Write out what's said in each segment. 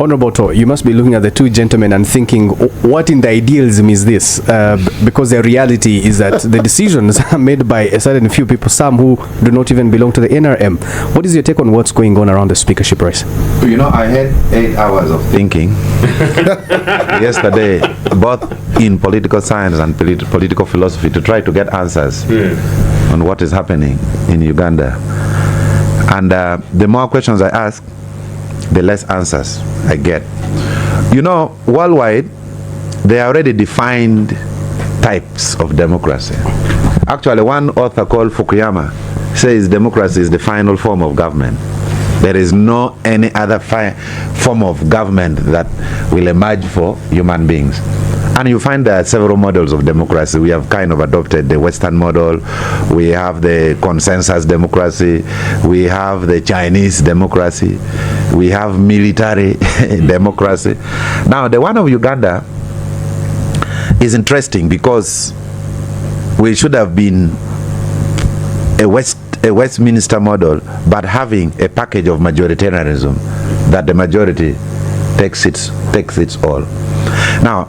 Honorable Otto, you must be looking at the two gentlemen and thinking, what in the idealism is this? Because the reality is that the decisions are made by a certain few people, some who do not even belong to the NRM. What is your take on what's going on around the speakership race? You know, I had 8 hours of thinking yesterday, both in political science and political philosophy, to try to get answers on what is happening in Uganda. And the more questions I ask, the less answers I get. You know, worldwide, there are already defined types of democracy. Actually, one author called Fukuyama says democracy is the final form of government. There is no any other form of government that will emerge for human beings. And you find there are several models of democracy. We have kind of adopted the Western model. We have the consensus democracy. We have the Chinese democracy. We have military democracy. Now, the one of Uganda is interesting because we should have been a Westminster model, but having a package of majoritarianism that the majority takes its all. Now,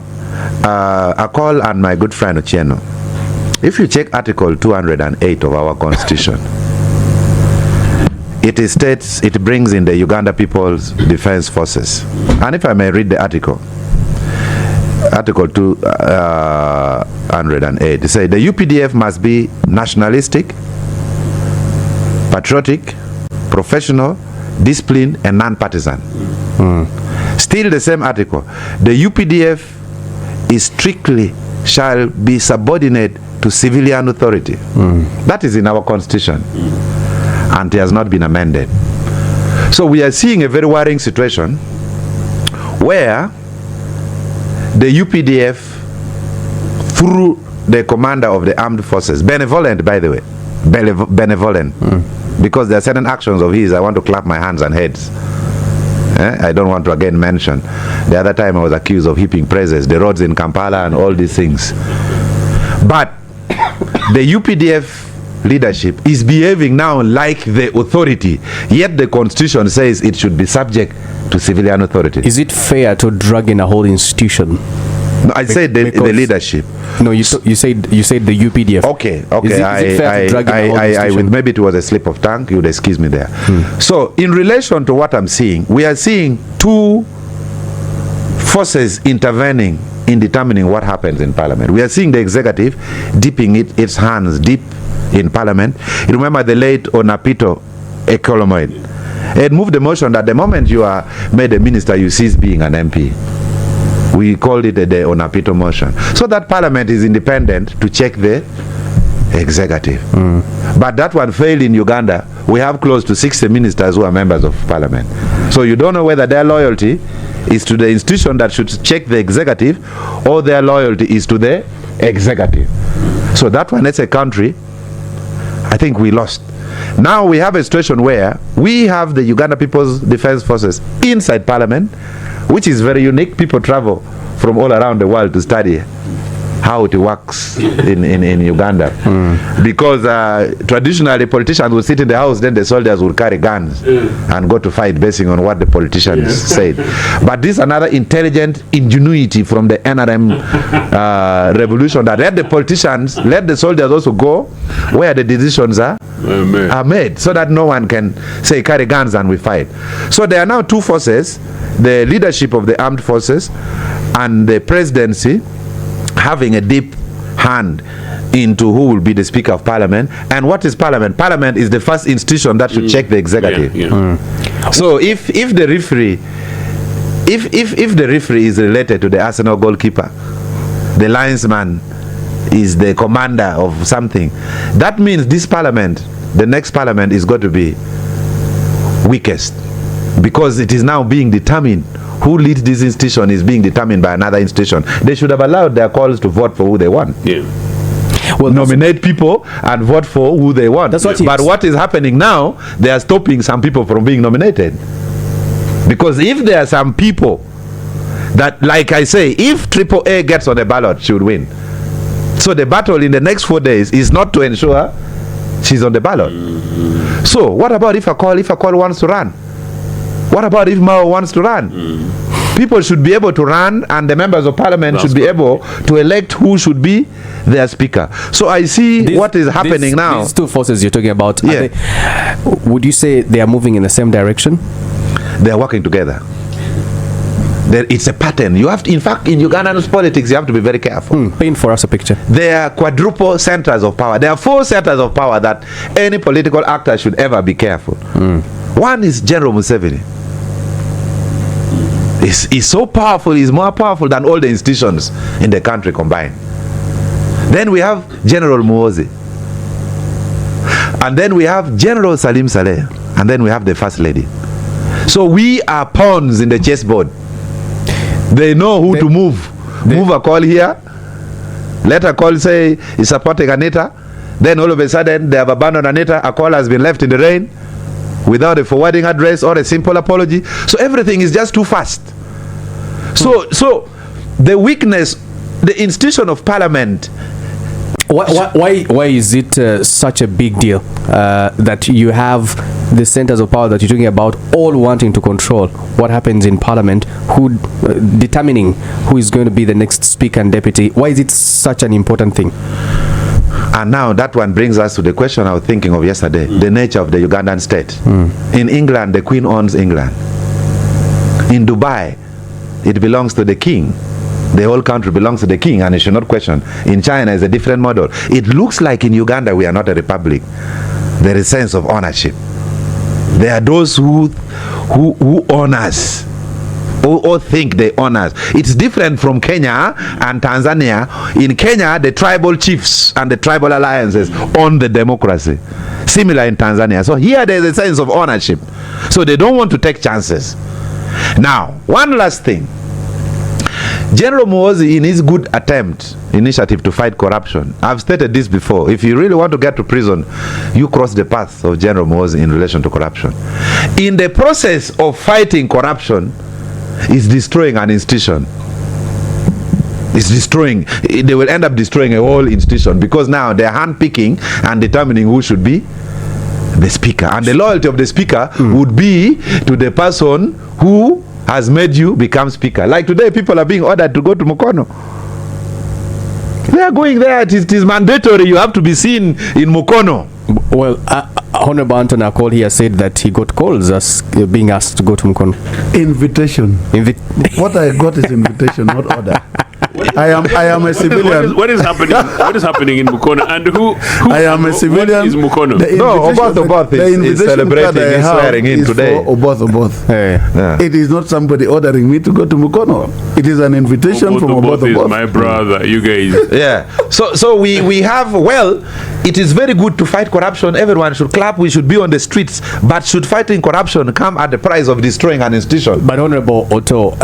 I call on my good friend Ochieno. If you check Article 208 of our Constitution, it states it brings in the Uganda People's Defense Forces. And if I may read the article, Article 208, it says the UPDF must be nationalistic, patriotic, professional, disciplined, and non-partisan. Still the same article, the UPDF is strictly shall be subordinate to civilian authority. That is in our constitution, and it has not been amended. So we are seeing a very worrying situation where the UPDF, through the commander of the armed forces, benevolent by the way, benevolent, because there are certain actions of his I want to clap my hands and heads. I don't want to again mention. The other time I was accused of heaping praises, the roads in Kampala and all these things. But the UPDF leadership is behaving now like the authority, yet the constitution says it should be subject to civilian authority. Is it fair to drag in a whole institution? No, I said the leadership. No, you said the UPDF. Okay. Is it fair to drag in a whole institution? Maybe it was a slip of tongue. You would excuse me there. So, in relation to what I'm seeing, we are seeing two forces intervening in determining what happens in Parliament. We are seeing the executive dipping its hands deep in Parliament. You remember the late Onapito Ekolomoid. It moved the motion that the moment you are made a minister, you cease being an MP. We called it the Onapito motion. So that Parliament is independent to check the executive. But that one failed in Uganda. We have close to 60 ministers who are members of Parliament. So you don't know whether their loyalty is to the institution that should check the executive, or their loyalty is to the executive. So that one, as a country, I think we lost. Now we have a situation where we have the Uganda People's Defense Forces inside Parliament, which is very unique. People travel from all around the world to study how it works in Uganda. Because traditionally politicians would sit in the house, then the soldiers would carry guns and go to fight basing on what the politicians said. But this is another intelligent ingenuity from the NRM revolution that let the politicians, let the soldiers also go where the decisions are made, so that no one can say carry guns and we fight. So there are now two forces, the leadership of the armed forces and the presidency, having a deep hand into who will be the Speaker of Parliament. And what is Parliament? Parliament is the first institution that should check the executive. So if the referee, if the referee is related to the Arsenal goalkeeper, the linesman is the commander of something, that means this Parliament, the next Parliament, is going to be weakest, because it is now being determined. Who leads this institution is being determined by another institution. They should have allowed their calls to vote for who they want. Well, nominate people and vote for who they want. But what is happening now, they are stopping some people from being nominated. Because if there are some people that, like I say, if AAA gets on the ballot, she would win. So the battle in the next 4 days is not to ensure she's on the ballot. So what about if a call wants to run? What about if Mao wants to run? People should be able to run, and the members of parliament should be able to elect who should be their speaker. So I see what is happening now. These two forces you're talking about, Yeah. would you say they are moving in the same direction? They are working together. It's a pattern. You have to, in fact, in Ugandan politics, you have to be very careful. Paint for us a picture. There are quadruple centers of power. There are 4 centers of power that any political actor should ever be careful. One is General Museveni. He's so powerful, he's more powerful than all the institutions in the country combined. Then we have General Muhoozi. And then we have General Salim Saleh. And then we have the First Lady. So we are pawns in the chessboard. They know who to move. Move a call here. Let a call say he's supporting Anita. Then all of a sudden they have abandoned Anita. A call has been left in the rain without a forwarding address or a simple apology. So everything is just too fast. So the weakness, the institution of parliament. Why is it such a big deal that you have the centers of power that you're talking about all wanting to control what happens in parliament, who determining who is going to be the next speaker and deputy? Why is it such an important thing? And now that one brings us to the question I was thinking of yesterday, the nature of the Ugandan state. In England, the Queen owns England. In Dubai, it belongs to the king. The whole country belongs to the king, and it should not question. In China, it's a different model. It looks like in Uganda we are not a republic. There is a sense of ownership. There are those who own us, or think they own us. It's different from Kenya and Tanzania. In Kenya, the tribal chiefs and the tribal alliances own the democracy. Similar in Tanzania. So here there is a sense of ownership. So they don't want to take chances. Now, one last thing. General Muhoozi, in his good initiative to fight corruption, I've stated this before, if you really want to get to prison, you cross the path of General Muhoozi in relation to corruption. In the process of fighting corruption, is destroying an institution. They will end up destroying a whole institution, because now they're handpicking and determining who should be the speaker. And the loyalty of the speaker would be to the person who has made you become speaker. Like today, people are being ordered to go to Mukono. They are going there. It is mandatory. You have to be seen in Mukono. Well, Honorable Anton Acholi here said that he got calls as being asked to go to Mukono. Invitation. What I got is invitation, not order. I am a civilian. What is happening? What is happening in Mukono? And who I am a civilian. What is Mukono? No, Oboth is celebrating his swearing in today. Oboth. Yeah. It is not somebody ordering me to go to Mukono. It is an invitation from Oboth. Is my brother, you guys. Yeah. So we have, well, it is very good to fight corruption. Everyone should clap. We should be on the streets. But should fighting corruption come at the price of destroying an institution? But Honorable Otto,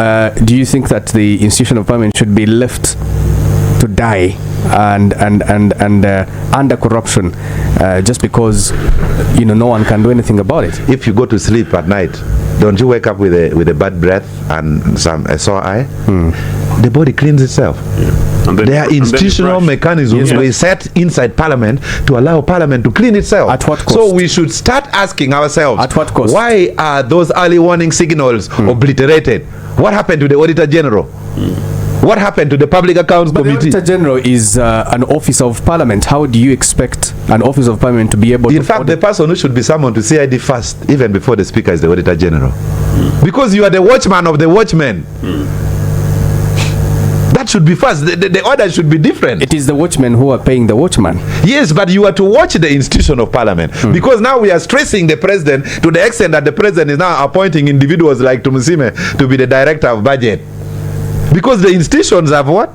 do you think that the institution of parliament should be left to die and under corruption just because no one can do anything about it? If you go to sleep at night, don't you wake up with a bad breath and a sore eye? The body cleans itself. There are institutional mechanisms we set inside parliament to allow parliament to clean itself. At what cost? So we should start asking ourselves, at what cost? Why are those early warning signals obliterated? What happened to the Auditor General? What happened to the Public Accounts Committee? The Auditor General is an office of parliament. How do you expect an office of parliament to be able to... In fact, the person who should be summoned to CID first, even before the speaker, is the Auditor General. Because you are the watchman of the watchmen. That should be first. The order should be different. It is the watchmen who are paying the watchman. Yes, but you are to watch the institution of parliament. Because now we are stressing the president to the extent that the president is now appointing individuals like Tumusime to be the director of budget. Because the institutions have what?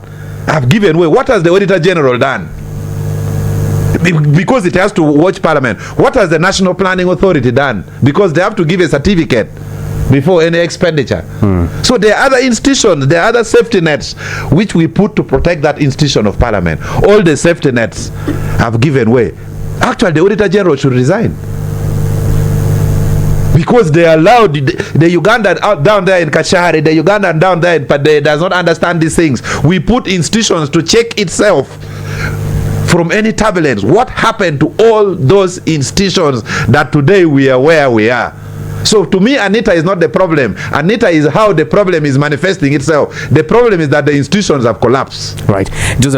Have given way. What has the Auditor General done? Because it has to watch parliament. What has the National Planning Authority done? Because they have to give a certificate before any expenditure. So there are other institutions, there are other safety nets which we put to protect that institution of parliament. All the safety nets have given way. Actually, the Auditor General should resign. Because they allowed the Ugandan out down there in Kashari, the Ugandan down there in Pade does not understand these things. We put institutions to check itself from any turbulence. What happened to all those institutions that today we are where we are? So to me, Anita is not the problem. Anita is how the problem is manifesting itself. The problem is that the institutions have collapsed. Right. Joseph,